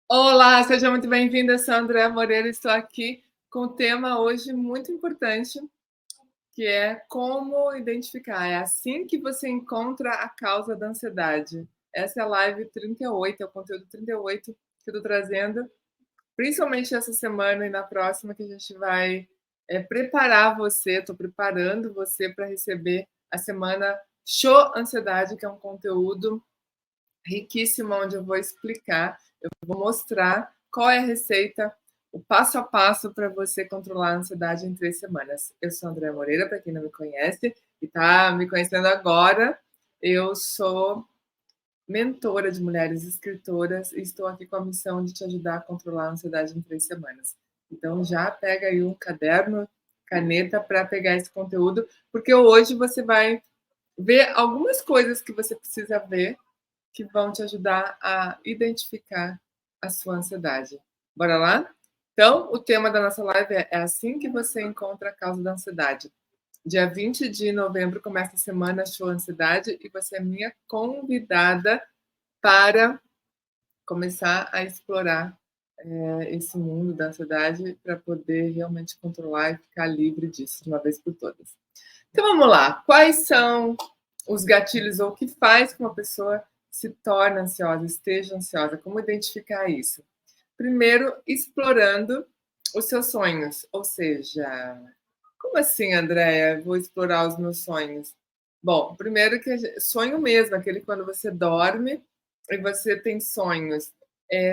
Olá, seja muito bem-vinda, Sandra Moreira. Estou aqui com um tema hoje muito importante, que é como identificar. É assim que você encontra a causa da ansiedade. Essa é a live 38, é o conteúdo 38 que eu estou trazendo, principalmente essa semana e na próxima, que a gente vai preparar você, estou preparando você para receber a semana Show Ansiedade, que é um conteúdo riquíssimo, onde eu vou explicar, eu vou mostrar qual é a receita, o passo a passo para você controlar a ansiedade em 3 semanas. Eu sou Andréa Moreira, para quem não me conhece e está me conhecendo agora, eu sou mentora de mulheres escritoras e estou aqui com a missão de te ajudar a controlar a ansiedade em 3 semanas. Então já pega aí um caderno, caneta para pegar esse conteúdo, porque hoje você vai ver algumas coisas que você precisa ver que vão te ajudar a identificar a sua ansiedade. Bora lá? Então, o tema da nossa live é assim que você encontra a causa da ansiedade. Dia 20 de novembro começa a semana Show Ansiedade e você é minha convidada para começar a explorar esse mundo da ansiedade para poder realmente controlar e ficar livre disso de uma vez por todas. Então vamos lá. Quais são os gatilhos ou o que faz que uma pessoa se torne ansiosa, esteja ansiosa? Como identificar isso? Primeiro, explorando os seus sonhos. Ou seja, como assim, Andréia? Vou explorar os meus sonhos. Bom, primeiro que sonho mesmo, aquele quando você dorme e você tem sonhos.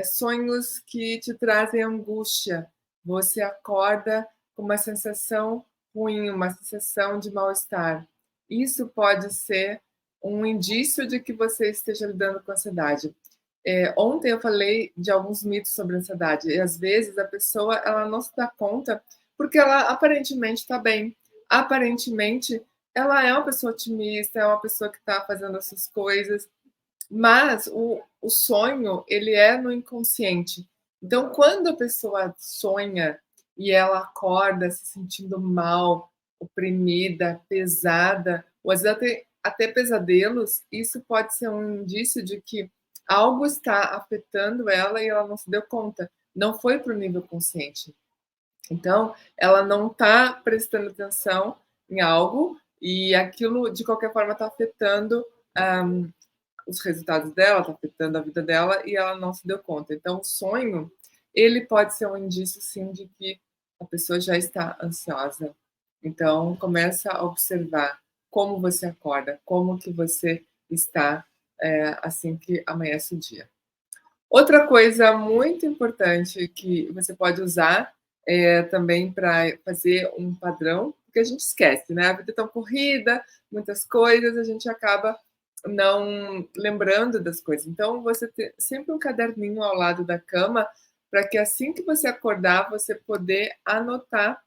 Sonhos que te trazem angústia. Você acorda com uma sensação ruim, uma sensação de mal-estar. Isso pode ser um indício de que você esteja lidando com ansiedade. Ontem eu falei de alguns mitos sobre ansiedade e às vezes a pessoa ela não se dá conta porque ela aparentemente está bem, aparentemente ela é uma pessoa otimista, é uma pessoa que está fazendo essas coisas, mas o sonho ele é no inconsciente. Então, quando a pessoa sonha e ela acorda se sentindo mal, oprimida, pesada, ou às vezes até pesadelos, isso pode ser um indício de que algo está afetando ela e ela não se deu conta. Não foi para o nível consciente. Então, ela não está prestando atenção em algo e aquilo, de qualquer forma, está afetando os resultados dela, está afetando a vida dela e ela não se deu conta. Então, o sonho, ele pode ser um indício, sim, de que a pessoa já está ansiosa. Então, começa a observar como você acorda, como que você está assim que amanhece o dia. Outra coisa muito importante que você pode usar também para fazer um padrão, porque a gente esquece, né? A vida é tão corrida, muitas coisas, a gente acaba não lembrando das coisas. Então, você ter sempre um caderninho ao lado da cama, para que assim que você acordar, você poder anotar,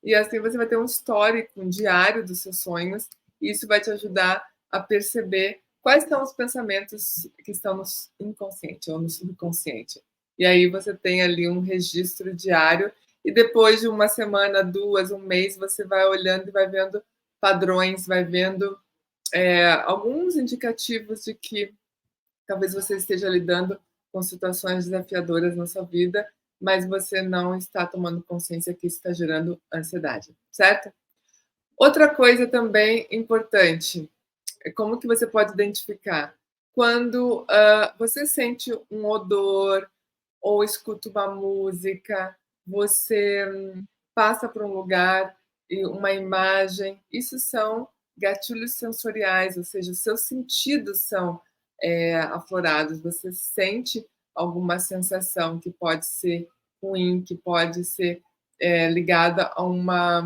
e assim você vai ter um histórico, um diário dos seus sonhos, e isso vai te ajudar a perceber quais são os pensamentos que estão no inconsciente ou no subconsciente. E aí você tem ali um registro diário, e depois de uma semana, duas, um mês, você vai olhando e vai vendo padrões, vai vendo alguns indicativos de que talvez você esteja lidando com situações desafiadoras na sua vida, mas você não está tomando consciência que isso está gerando ansiedade, certo? Outra coisa também importante é como que você pode identificar quando você sente um odor ou escuta uma música, você passa por um lugar e uma imagem, isso são gatilhos sensoriais, ou seja, os seus sentidos são aflorados, você sente alguma sensação que pode ser ruim, que pode ser ligada a uma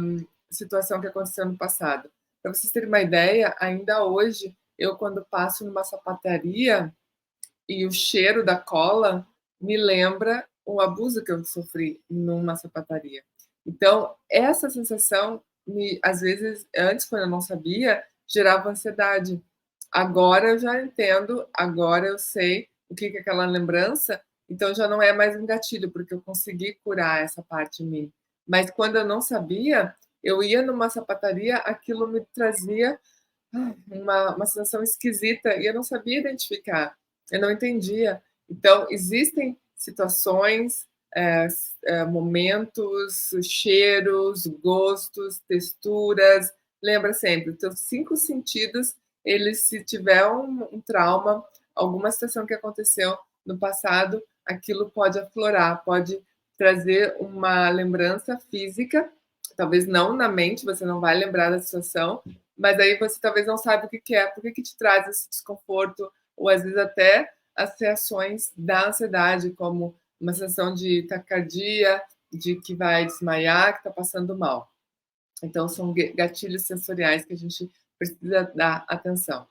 situação que aconteceu no passado. Para vocês terem uma ideia, ainda hoje, eu quando passo numa sapataria e o cheiro da cola me lembra o abuso que eu sofri numa sapataria. Então, essa sensação, às vezes, antes, quando eu não sabia, gerava ansiedade. Agora eu já entendo, agora eu sei o que é aquela lembrança, então já não é mais um gatilho, porque eu consegui curar essa parte de mim. Mas quando eu não sabia, eu ia numa sapataria, aquilo me trazia uma sensação esquisita e eu não sabia identificar, eu não entendia. Então, existem situações, momentos, cheiros, gostos, texturas. Lembra sempre, os teus 5 sentidos, eles se tiver um trauma, alguma situação que aconteceu no passado, aquilo pode aflorar, pode trazer uma lembrança física, talvez não na mente, você não vai lembrar da situação, mas aí você talvez não sabe o que que é, por que que te traz esse desconforto, ou às vezes até as reações da ansiedade, como uma sensação de taquicardia, de que vai desmaiar, que está passando mal. Então, são gatilhos sensoriais que a gente precisa dar atenção.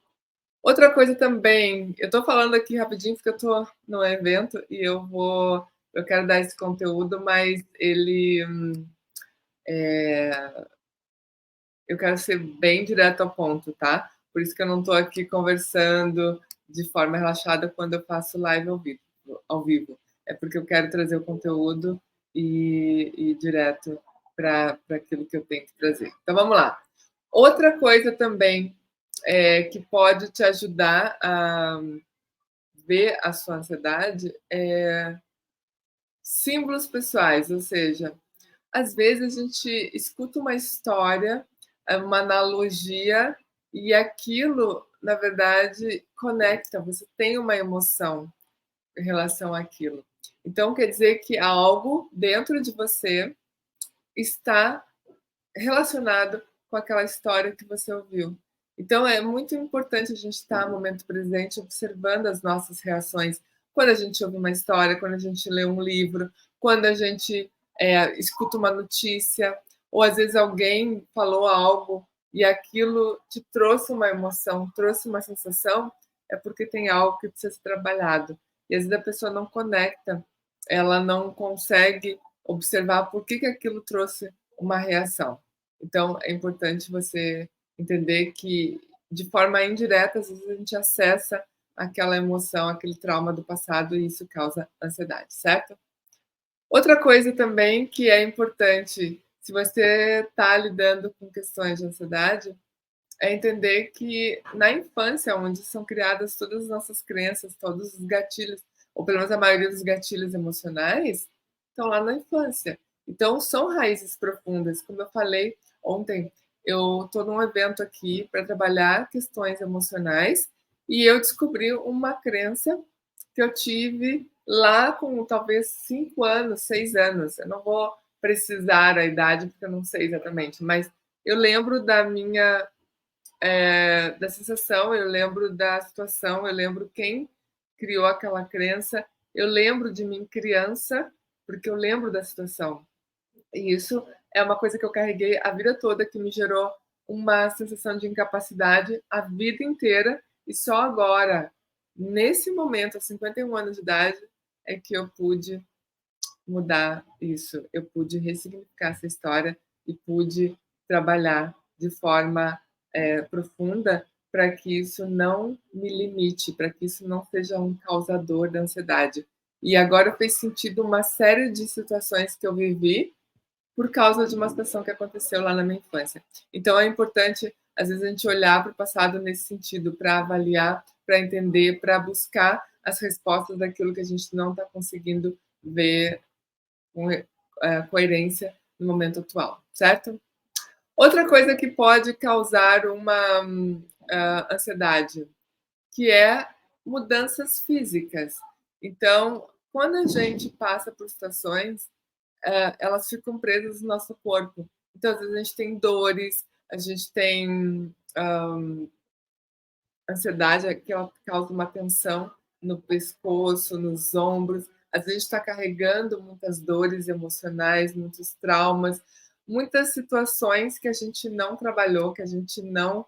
Outra coisa também, eu estou falando aqui rapidinho porque eu estou no evento e eu quero dar esse conteúdo, mas eu quero ser bem direto ao ponto, tá? Por isso que eu não estou aqui conversando de forma relaxada quando eu faço live ao vivo. É porque eu quero trazer o conteúdo e ir direto para aquilo que eu tenho que trazer. Então vamos lá. Outra coisa também que pode te ajudar a ver a sua ansiedade é símbolos pessoais, ou seja, às vezes a gente escuta uma história, uma analogia, e aquilo, na verdade, conecta, você tem uma emoção em relação àquilo. Então, quer dizer que algo dentro de você está relacionado com aquela história que você ouviu. Então, é muito importante a gente estar no momento presente, observando as nossas reações. Quando a gente ouve uma história, quando a gente lê um livro, quando a gente escuta uma notícia, ou às vezes alguém falou algo e aquilo te trouxe uma emoção, trouxe uma sensação, é porque tem algo que precisa ser trabalhado. E às vezes a pessoa não conecta, ela não consegue observar por que aquilo trouxe uma reação. Então, é importante você entender que, de forma indireta, às vezes a gente acessa aquela emoção, aquele trauma do passado e isso causa ansiedade, certo? Outra coisa também que é importante, se você está lidando com questões de ansiedade, é entender que na infância, onde são criadas todas as nossas crenças, todos os gatilhos, ou pelo menos a maioria dos gatilhos emocionais, estão lá na infância. Então, são raízes profundas. Como eu falei ontem, eu estou num evento aqui para trabalhar questões emocionais e eu descobri uma crença que eu tive lá com talvez 5 anos, 6 anos. Eu não vou precisar a idade, porque eu não sei exatamente, mas eu lembro da sensação, eu lembro da situação, eu lembro quem criou aquela crença, eu lembro de mim criança, porque eu lembro da situação. E isso é uma coisa que eu carreguei a vida toda, que me gerou uma sensação de incapacidade a vida inteira, e só agora, nesse momento, aos 51 anos de idade, é que eu pude mudar isso, eu pude ressignificar essa história e pude trabalhar de forma profunda para que isso não me limite, para que isso não seja um causador da ansiedade. E agora fez sentido uma série de situações que eu vivi por causa de uma situação que aconteceu lá na minha infância. Então é importante, às vezes, a gente olhar para o passado nesse sentido, para avaliar, para entender, para buscar as respostas daquilo que a gente não está conseguindo ver com coerência no momento atual, certo? Outra coisa que pode causar uma ansiedade, que é mudanças físicas. Então, quando a gente passa por situações, elas ficam presas no nosso corpo. Então, às vezes, a gente tem dores, a gente tem ansiedade, que ela causa uma tensão no pescoço, nos ombros. Às vezes, a gente está carregando muitas dores emocionais, muitos traumas, muitas situações que a gente não trabalhou, que a gente não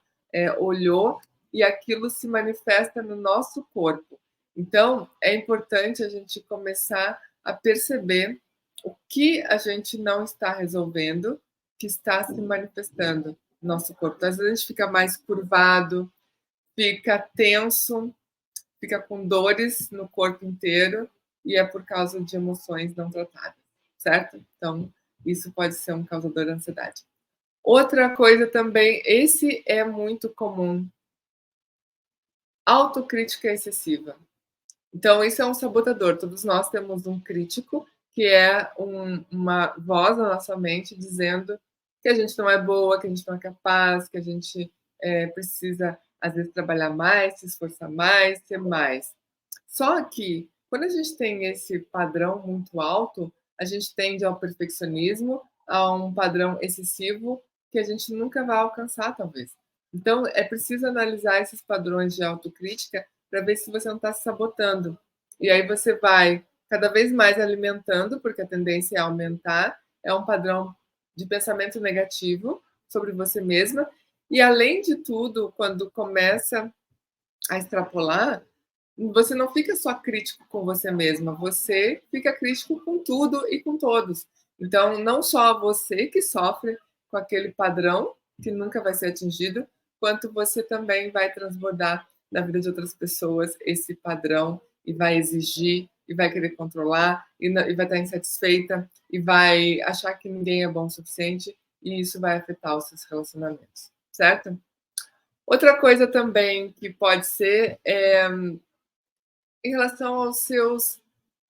olhou, e aquilo se manifesta no nosso corpo. Então, é importante a gente começar a perceber o que a gente não está resolvendo, que está se manifestando no nosso corpo. Então, às vezes, a gente fica mais curvado, fica tenso, fica com dores no corpo inteiro e é por causa de emoções não tratadas, certo? Então, isso pode ser um causador de ansiedade. Outra coisa também, esse é muito comum, autocrítica excessiva. Então, isso é um sabotador. Todos nós temos um crítico, que é uma voz na nossa mente dizendo que a gente não é boa, que a gente não é capaz, que a gente precisa, às vezes, trabalhar mais, se esforçar mais, ser mais. Só que, quando a gente tem esse padrão muito alto, a gente tende ao perfeccionismo, a um padrão excessivo que a gente nunca vai alcançar, talvez. Então, é preciso analisar esses padrões de autocrítica para ver se você não está se sabotando. E aí você vai cada vez mais alimentando, porque a tendência é aumentar, é um padrão de pensamento negativo sobre você mesma. E além de tudo, quando começa a extrapolar, você não fica só crítico com você mesma, você fica crítico com tudo e com todos. Então, não só você que sofre com aquele padrão que nunca vai ser atingido, quanto você também vai transbordar na vida de outras pessoas esse padrão e vai exigir e vai querer controlar e vai estar insatisfeita e vai achar que ninguém é bom o suficiente e isso vai afetar os seus relacionamentos, certo? Outra coisa também que pode ser em relação aos seus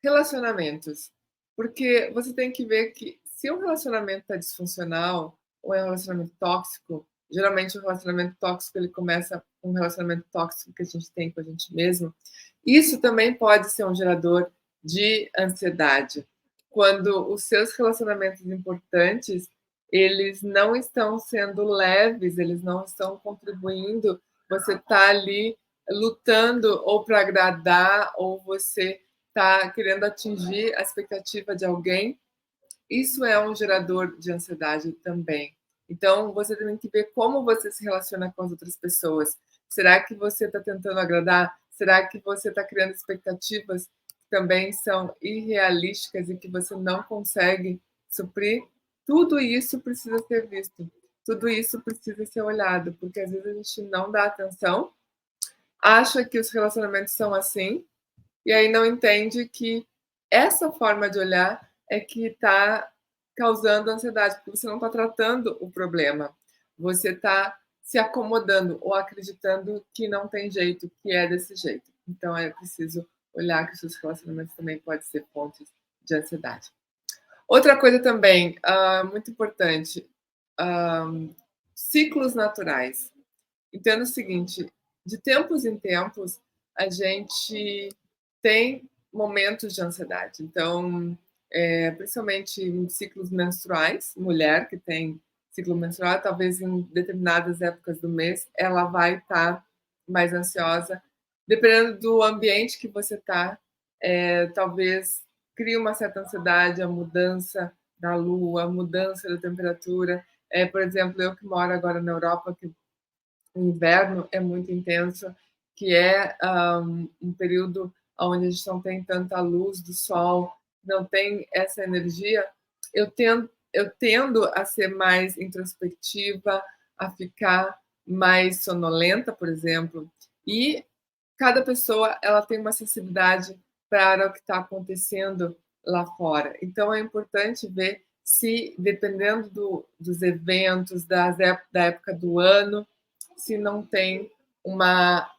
relacionamentos, porque você tem que ver que se um relacionamento está disfuncional ou é um relacionamento tóxico, geralmente o relacionamento tóxico ele começa com um relacionamento tóxico que a gente tem com a gente mesmo. Isso também pode ser um gerador de ansiedade. Quando os seus relacionamentos importantes, eles não estão sendo leves, eles não estão contribuindo, você está ali lutando ou para agradar ou você está querendo atingir a expectativa de alguém, isso é um gerador de ansiedade também. Então, você tem que ver como você se relaciona com as outras pessoas. Será que você está tentando agradar? Será que você está criando expectativas que também são irrealísticas e que você não consegue suprir? Tudo isso precisa ser visto. Tudo isso precisa ser olhado, porque às vezes a gente não dá atenção, acha que os relacionamentos são assim, e aí não entende que essa forma de olhar é que está causando ansiedade, porque você não está tratando o problema. Você está se acomodando ou acreditando que não tem jeito, que é desse jeito. Então é preciso olhar que os seus relacionamentos também podem ser fontes de ansiedade. Outra coisa também, muito importante, ah, ciclos naturais. Entenda o seguinte: de tempos em tempos, a gente tem momentos de ansiedade. Então, principalmente em ciclos menstruais, mulher que tem ciclo menstrual, talvez em determinadas épocas do mês, ela vai estar mais ansiosa. Dependendo do ambiente que você está, talvez crie uma certa ansiedade, a mudança da lua, a mudança da temperatura. Por exemplo, eu que moro agora na Europa, que o inverno é muito intenso, que é um período onde a gente não tem tanta luz do sol, não tem essa energia, eu tendo a ser mais introspectiva, a ficar mais sonolenta, por exemplo, e cada pessoa ela tem uma sensibilidade para o que está acontecendo lá fora. Então é importante ver se, dependendo dos eventos, da época do ano, se não tem uma,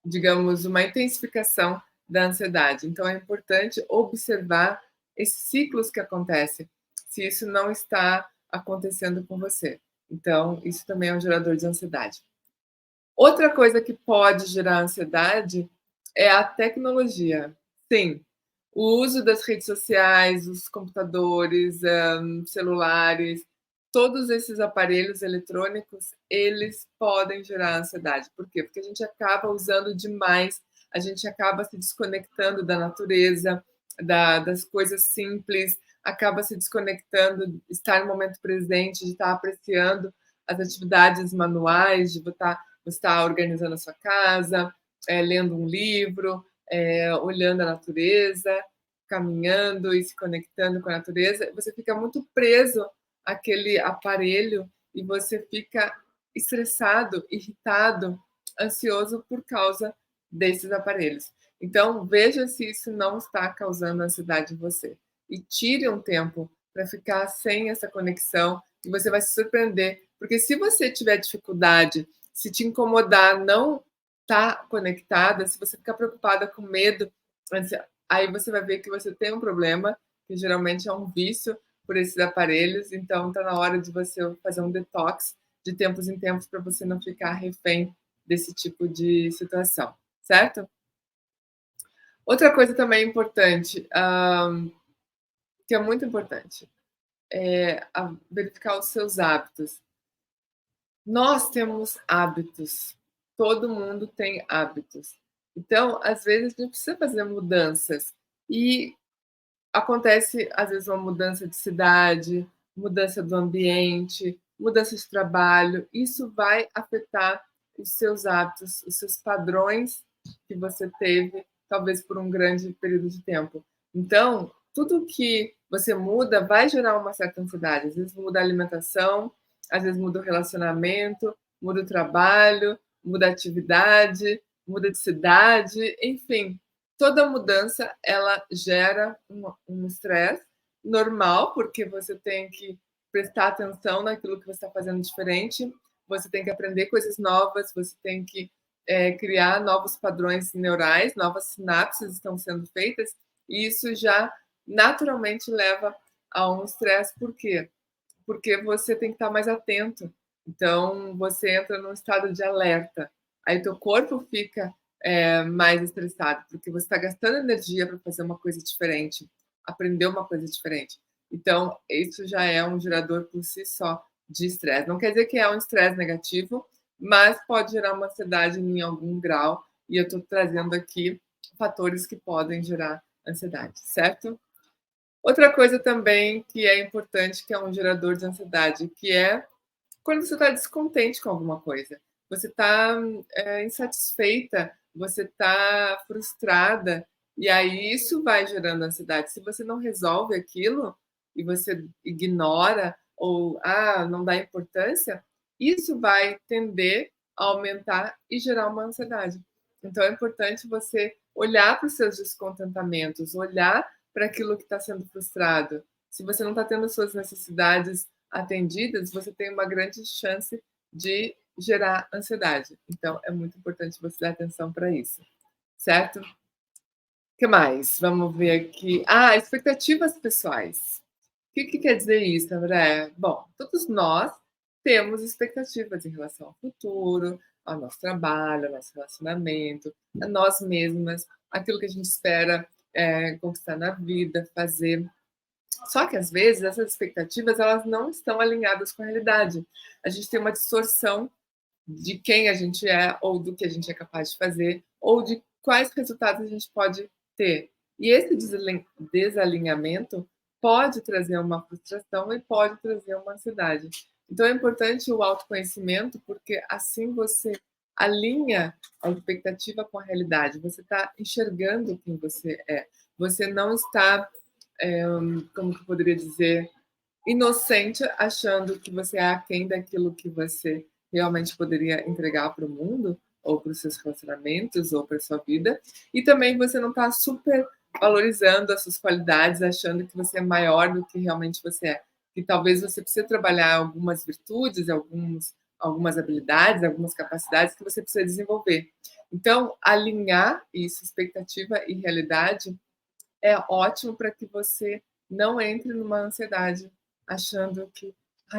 digamos, uma intensificação da ansiedade. Então é importante observar esses ciclos que acontecem, se isso não está acontecendo com você. Então, isso também é um gerador de ansiedade. Outra coisa que pode gerar ansiedade é a tecnologia. Sim, o uso das redes sociais, os computadores, celulares, todos esses aparelhos eletrônicos, eles podem gerar ansiedade. Por quê? Porque a gente acaba usando demais, a gente acaba se desconectando da natureza, das coisas simples, acaba se desconectando, estar no momento presente, de estar apreciando as atividades manuais, de estar você está organizando a sua casa, lendo um livro, olhando a natureza, caminhando e se conectando com a natureza, você fica muito preso àquele aparelho e você fica estressado, irritado, ansioso por causa desses aparelhos. Então, veja se isso não está causando ansiedade em você. E tire um tempo para ficar sem essa conexão e você vai se surpreender. Porque se você tiver dificuldade, se te incomodar não tá conectada, se você ficar preocupada com medo, aí você vai ver que você tem um problema, que geralmente é um vício por esses aparelhos, então está na hora de você fazer um detox de tempos em tempos para você não ficar refém desse tipo de situação, certo? Outra coisa também importante, que é muito importante, é verificar os seus hábitos. Nós temos hábitos, todo mundo tem hábitos. Então, às vezes, a gente precisa fazer mudanças. E acontece, às vezes, uma mudança de cidade, mudança do ambiente, mudança de trabalho. Isso vai afetar os seus hábitos, os seus padrões que você teve, talvez por um grande período de tempo. Então, tudo que você muda vai gerar uma certa ansiedade. Às vezes muda a alimentação, às vezes muda o relacionamento, muda o trabalho, muda a atividade, muda de cidade, enfim, toda mudança ela gera um estresse normal, porque você tem que prestar atenção naquilo que você está fazendo diferente, você tem que aprender coisas novas, você tem que criar novos padrões neurais, novas sinapses estão sendo feitas, e isso já naturalmente leva a um estresse. Por quê? Porque você tem que estar mais atento. Então, você entra num estado de alerta. Aí, teu corpo fica mais estressado, porque você está gastando energia para fazer uma coisa diferente, aprender uma coisa diferente. Então, isso já é um gerador por si só de estresse. Não quer dizer que é um estresse negativo, mas pode gerar uma ansiedade em algum grau. E eu estou trazendo aqui fatores que podem gerar ansiedade, certo? Outra coisa também que é importante, que é um gerador de ansiedade, que é quando você está descontente com alguma coisa. Você está insatisfeita, você está frustrada, e aí isso vai gerando ansiedade. Se você não resolve aquilo e você ignora ou não dá importância, isso vai tender a aumentar e gerar uma ansiedade. Então é importante você olhar para os seus descontentamentos, olhar para aquilo que está sendo frustrado. Se você não está tendo suas necessidades atendidas, você tem uma grande chance de gerar ansiedade. Então, é muito importante você dar atenção para isso, certo? O que mais? Vamos ver aqui. Expectativas pessoais. O que quer dizer isso, André? Bom, todos nós temos expectativas em relação ao futuro, ao nosso trabalho, ao nosso relacionamento, a nós mesmas, aquilo que a gente espera conquistar na vida, fazer. Só que às vezes essas expectativas elas não estão alinhadas com a realidade. A gente tem uma distorção de quem a gente é ou do que a gente é capaz de fazer ou de quais resultados a gente pode ter. E esse desalinhamento pode trazer uma frustração e pode trazer uma ansiedade. Então é importante o autoconhecimento, porque assim você alinha a expectativa com a realidade. Você está enxergando quem você é. Você não está como que eu poderia dizer, inocente, achando que você é aquém daquilo que você realmente poderia entregar para o mundo, ou para os seus relacionamentos, ou para a sua vida. E também você não está super valorizando as suas qualidades, achando que você é maior do que realmente você é. Que talvez você precise trabalhar algumas virtudes, algumas habilidades, algumas capacidades que você precisa desenvolver. Então, alinhar isso, expectativa e realidade, é ótimo para que você não entre numa ansiedade achando que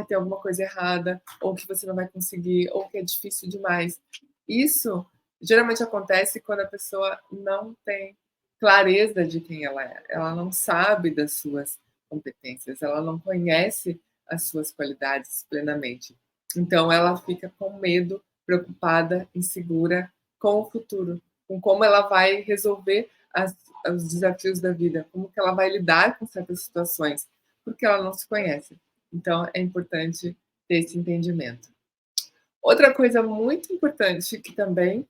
tem alguma coisa errada, ou que você não vai conseguir, ou que é difícil demais. Isso geralmente acontece quando a pessoa não tem clareza de quem ela não sabe das suas competências, ela não conhece as suas qualidades plenamente. Então ela fica com medo, preocupada, insegura com o futuro, com como ela vai resolver os desafios da vida, como que ela vai lidar com certas situações, porque ela não se conhece. Então, é importante ter esse entendimento. Outra coisa muito importante, que também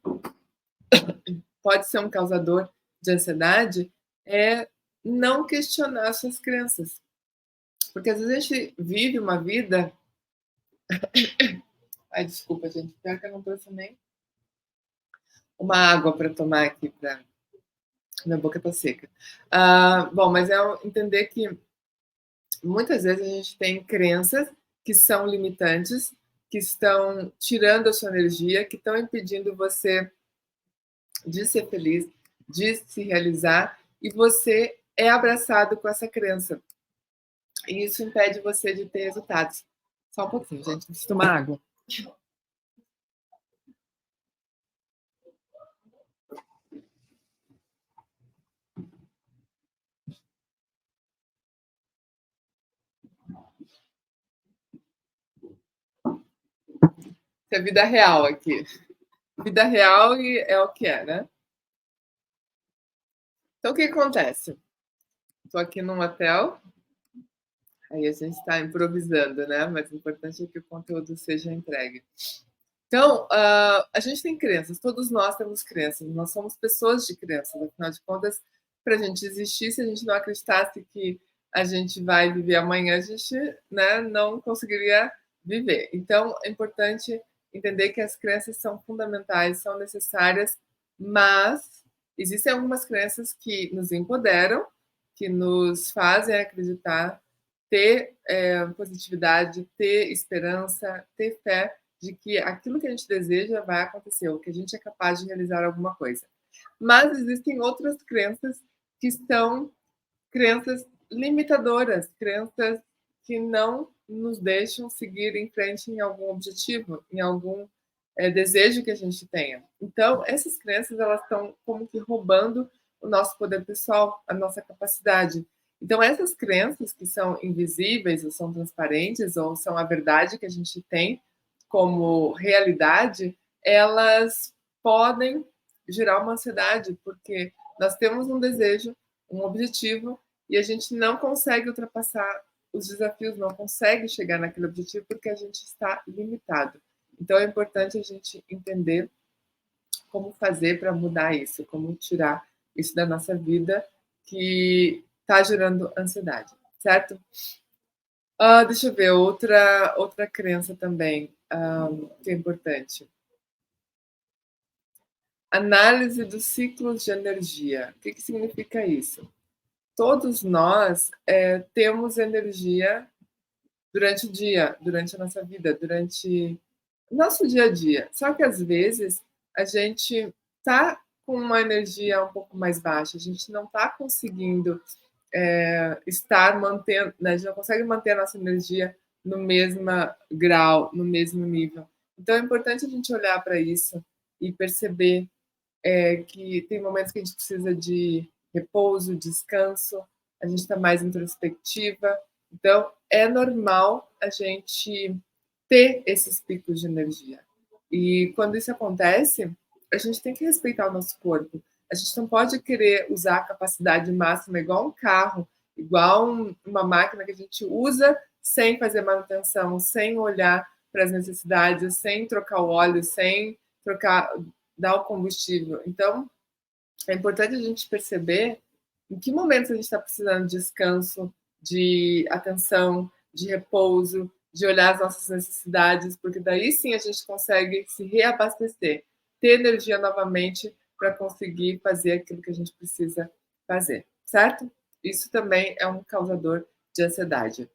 pode ser um causador de ansiedade, é não questionar suas crenças. Porque às vezes a gente vive uma vida. Ai, desculpa, gente, pior que eu não trouxe nem uma água para tomar aqui, para minha boca tá seca. Bom, mas é entender que muitas vezes a gente tem crenças que são limitantes, que estão tirando a sua energia, que estão impedindo você de ser feliz, de se realizar, e você é abraçado com essa crença. E isso impede você de ter resultados. Só um pouquinho, gente, preciso tomar água. Isso é vida real aqui. Vida real e é o que é, né? Então, o que acontece? Estou aqui num hotel, aí a gente está improvisando, né? Mas o importante é que o conteúdo seja entregue. Então, a gente tem crenças, todos nós temos crenças, nós somos pessoas de crenças, afinal de contas, para a gente existir, se a gente não acreditasse que a gente vai viver amanhã, a gente, né, não conseguiria viver. Então, é importante entender que as crenças são fundamentais, são necessárias, mas existem algumas crenças que nos empoderam, que nos fazem acreditar, ter positividade, ter esperança, ter fé de que aquilo que a gente deseja vai acontecer, ou que a gente é capaz de realizar alguma coisa. Mas existem outras crenças que são crenças limitadoras, crenças que não nos deixam seguir em frente em algum objetivo, em algum desejo que a gente tenha. Então, essas crenças elas estão como que roubando o nosso poder pessoal, a nossa capacidade. Então, essas crenças que são invisíveis, ou são transparentes, ou são a verdade que a gente tem como realidade, elas podem gerar uma ansiedade, porque nós temos um desejo, um objetivo, e a gente não consegue ultrapassar os desafios, não consegue chegar naquele objetivo porque a gente está limitado. Então é importante a gente entender como fazer para mudar isso, como tirar isso da nossa vida que está gerando ansiedade, certo? Deixa eu ver, outra crença também que é importante. Análise dos ciclos de energia. O que significa isso? Todos nós temos energia durante o dia, durante a nossa vida, durante o nosso dia a dia. Só que às vezes a gente está com uma energia um pouco mais baixa, a gente não está conseguindo estar mantendo, né? A gente não consegue manter a nossa energia no mesmo grau, no mesmo nível. Então é importante a gente olhar para isso e perceber que tem momentos que a gente precisa de repouso, descanso, a gente está mais introspectiva. Então, é normal a gente ter esses picos de energia. E quando isso acontece, a gente tem que respeitar o nosso corpo. A gente não pode querer usar a capacidade máxima igual um carro, igual uma máquina que a gente usa sem fazer manutenção, sem olhar para as necessidades, sem trocar o óleo, sem trocar, dar o combustível. Então, é importante a gente perceber em que momentos a gente está precisando de descanso, de atenção, de repouso, de olhar as nossas necessidades, porque daí sim a gente consegue se reabastecer, ter energia novamente para conseguir fazer aquilo que a gente precisa fazer, certo? Isso também é um causador de ansiedade.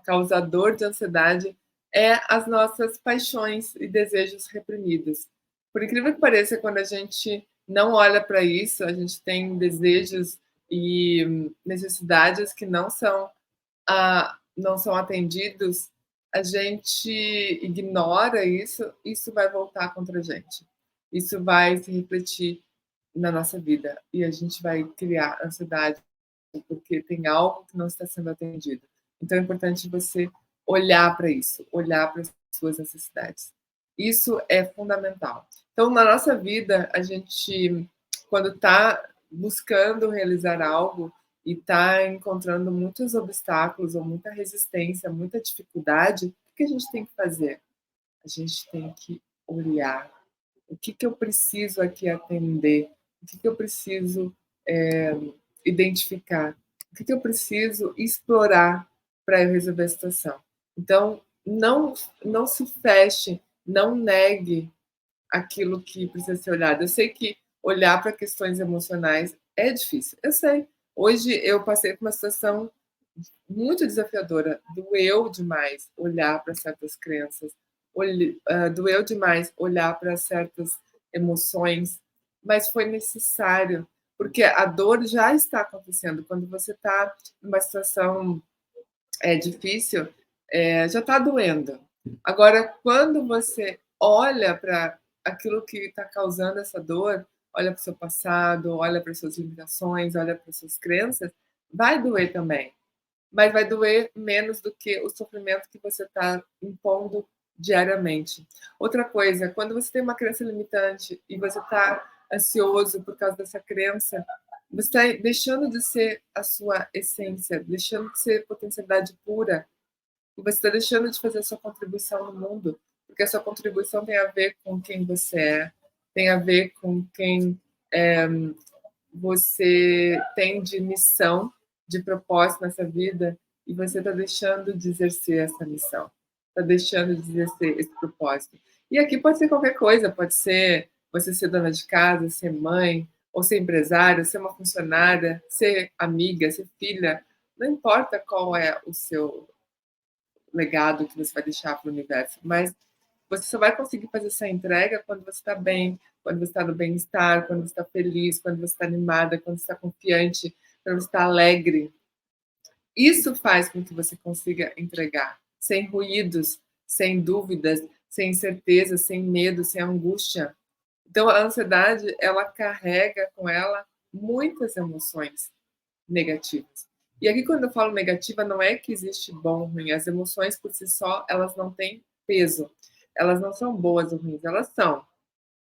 Causador de ansiedade é as nossas paixões e desejos reprimidos. Por incrível que pareça, quando a gente não olha para isso, a gente tem desejos e necessidades que não são atendidos, a gente ignora isso, isso vai voltar contra a gente. Isso vai se refletir na nossa vida e a gente vai criar ansiedade porque tem algo que não está sendo atendido. Então é importante você olhar para isso, olhar para as suas necessidades. Isso é fundamental. Então, na nossa vida, a gente, quando está buscando realizar algo e está encontrando muitos obstáculos ou muita resistência, muita dificuldade, o que a gente tem que fazer? A gente tem que olhar. O que eu preciso aqui atender? O que eu preciso identificar? O que eu preciso explorar para eu resolver a situação? Então, não se feche, não negue aquilo que precisa ser olhado. Eu sei que olhar para questões emocionais é difícil, eu sei. Hoje eu passei por uma situação muito desafiadora, doeu demais olhar para certas crenças, doeu demais olhar para certas emoções, mas foi necessário, porque a dor já está acontecendo. Quando você está numa situação difícil, já está doendo. Agora, quando você olha para aquilo que está causando essa dor, olha para o seu passado, olha para as suas limitações, olha para as suas crenças, vai doer também, mas vai doer menos do que o sofrimento que você está impondo diariamente. Outra coisa, quando você tem uma crença limitante e você está ansioso por causa dessa crença, você está deixando de ser a sua essência, deixando de ser potencialidade pura, e você está deixando de fazer a sua contribuição no mundo, porque a sua contribuição tem a ver com quem você é, tem a ver com quem é, você tem de missão, de propósito nessa vida, e você está deixando de exercer essa missão, está deixando de exercer esse propósito. E aqui pode ser qualquer coisa, pode ser você ser dona de casa, ser mãe, ou ser empresária, ser uma funcionária, ser amiga, ser filha, não importa qual é o seu legado que você vai deixar para o universo, mas você só vai conseguir fazer essa entrega quando você está bem, quando você está no bem-estar, quando você está feliz, quando você está animada, quando você está confiante, quando você está alegre. Isso faz com que você consiga entregar, sem ruídos, sem dúvidas, sem incerteza, sem medo, sem angústia. Então, a ansiedade, ela carrega com ela muitas emoções negativas. E aqui, quando eu falo negativa, não é que existe bom ou ruim. As emoções, por si só, elas não têm peso. Elas não são boas ou ruins, elas são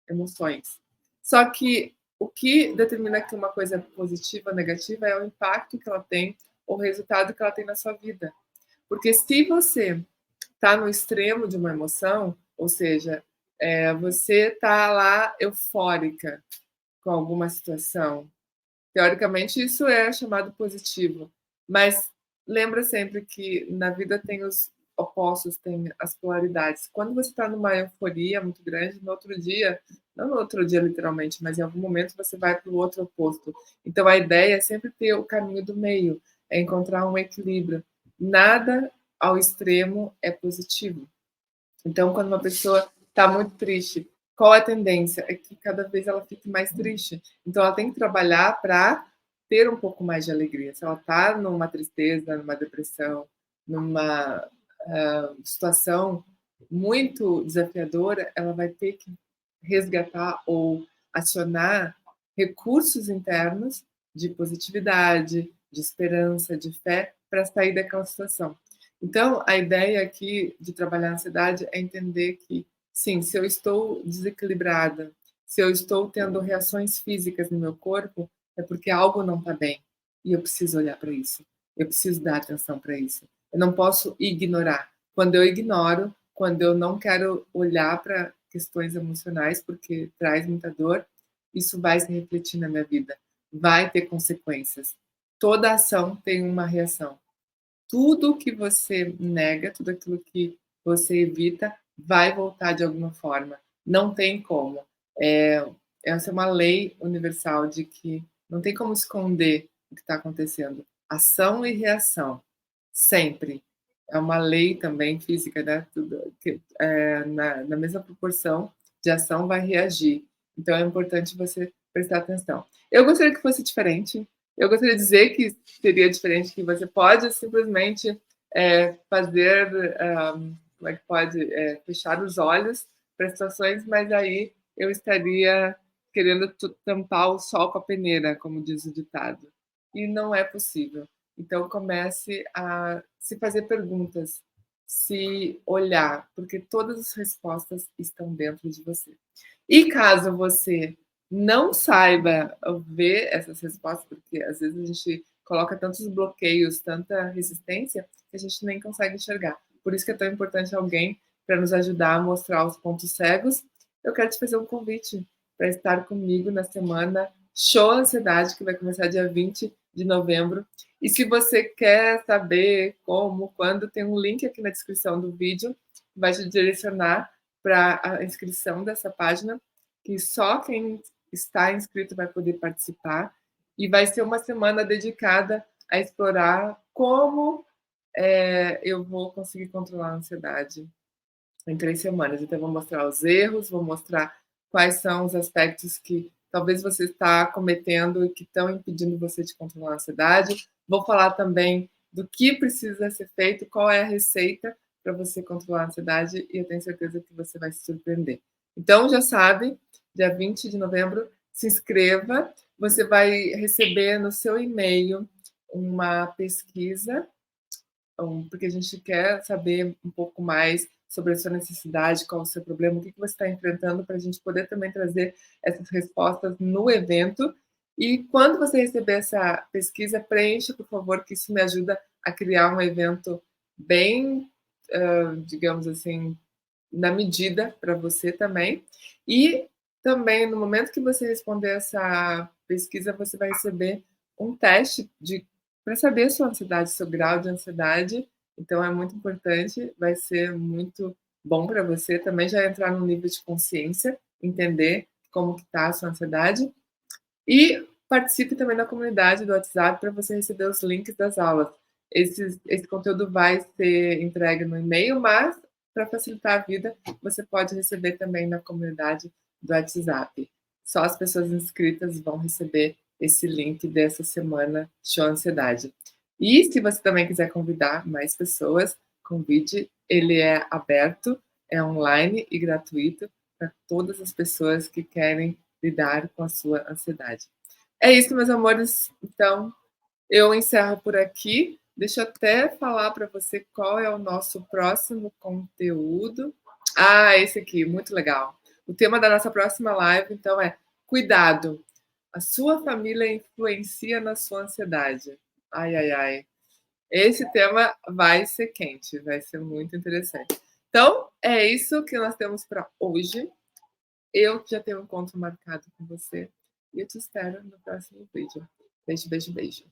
emoções. Só que o que determina que uma coisa é positiva ou negativa é o impacto que ela tem, o resultado que ela tem na sua vida. Porque se você está no extremo de uma emoção, ou seja, você está lá eufórica com alguma situação, teoricamente, isso é chamado positivo, mas lembra sempre que na vida tem os opostos, tem as polaridades. Quando você está numa euforia muito grande, no outro dia, não no outro dia literalmente, mas em algum momento você vai para o outro oposto. Então a ideia é sempre ter o caminho do meio, é encontrar um equilíbrio. Nada ao extremo é positivo. Então, quando uma pessoa está muito triste, qual é a tendência? É que cada vez ela fique mais triste. Então, ela tem que trabalhar para ter um pouco mais de alegria. Se ela está numa tristeza, numa depressão, numa situação muito desafiadora, ela vai ter que resgatar ou acionar recursos internos de positividade, de esperança, de fé, para sair daquela situação. Então, a ideia aqui de trabalhar a ansiedade é entender que, sim, se eu estou desequilibrada, se eu estou tendo reações físicas no meu corpo, é porque algo não está bem. E eu preciso olhar para isso. Eu preciso dar atenção para isso. Eu não posso ignorar. Quando eu ignoro, quando eu não quero olhar para questões emocionais, porque traz muita dor, isso vai se refletir na minha vida. Vai ter consequências. Toda ação tem uma reação. Tudo que você nega, tudo aquilo que você evita, vai voltar de alguma forma. Não tem como. É, essa é uma lei universal de que não tem como esconder o que está acontecendo. Ação e reação, sempre. É uma lei também física, né? Tudo, que, na mesma proporção de ação vai reagir. Então é importante você prestar atenção. Eu gostaria que fosse diferente. Eu gostaria de dizer que seria diferente, que você pode simplesmente fazer, como é que pode, fechar os olhos para situações, mas aí eu estaria querendo tampar o sol com a peneira, como diz o ditado. E não é possível. Então comece a se fazer perguntas, se olhar, porque todas as respostas estão dentro de você. E caso você não saiba ver essas respostas, porque às vezes a gente coloca tantos bloqueios, tanta resistência, que a gente nem consegue enxergar. Por isso que é tão importante alguém para nos ajudar a mostrar os pontos cegos. Eu quero te fazer um convite para estar comigo na semana Show Ansiedade, que vai começar dia 20 de novembro. E se você quer saber como, quando, tem um link aqui na descrição do vídeo, que vai te direcionar para a inscrição dessa página, que só quem está inscrito vai poder participar. E vai ser uma semana dedicada a explorar como eu vou conseguir controlar a ansiedade. em 3 semanas. Então, eu vou mostrar os erros, vou mostrar quais são os aspectos que talvez você está cometendo e que estão impedindo você de controlar a ansiedade. Vou falar também do que precisa ser feito, qual é a receita para você controlar a ansiedade, e eu tenho certeza que você vai se surpreender. Então, já sabe, dia 20 de novembro, se inscreva. Você vai receber no seu e-mail uma pesquisa, porque a gente quer saber um pouco mais sobre a sua necessidade, qual o seu problema, o que você está enfrentando, para a gente poder também trazer essas respostas no evento. E quando você receber essa pesquisa, preencha, por favor, que isso me ajuda a criar um evento bem, digamos assim, na medida para você também. E também, no momento que você responder essa pesquisa, você vai receber um teste para saber a sua ansiedade, seu grau de ansiedade. Então é muito importante, vai ser muito bom para você também já entrar no nível de consciência, entender como que está a sua ansiedade. E participe também da comunidade do WhatsApp para você receber os links das aulas. Esse conteúdo vai ser entregue no e-mail, mas para facilitar a vida, você pode receber também na comunidade do WhatsApp. Só as pessoas inscritas vão receber esse link dessa semana Show Ansiedade. E se você também quiser convidar mais pessoas, convide. Ele é aberto, é online e gratuito para todas as pessoas que querem lidar com a sua ansiedade. É isso, meus amores. Então, eu encerro por aqui. Deixa eu até falar para você qual é o nosso próximo conteúdo. Ah, esse aqui, muito legal. O tema da nossa próxima live, então, é cuidado. A sua família influencia na sua ansiedade. Ai, ai, ai. Esse tema vai ser quente, vai ser muito interessante. Então, é isso que nós temos para hoje. Eu já tenho um encontro marcado com você e eu te espero no próximo vídeo. Beijo, beijo, beijo.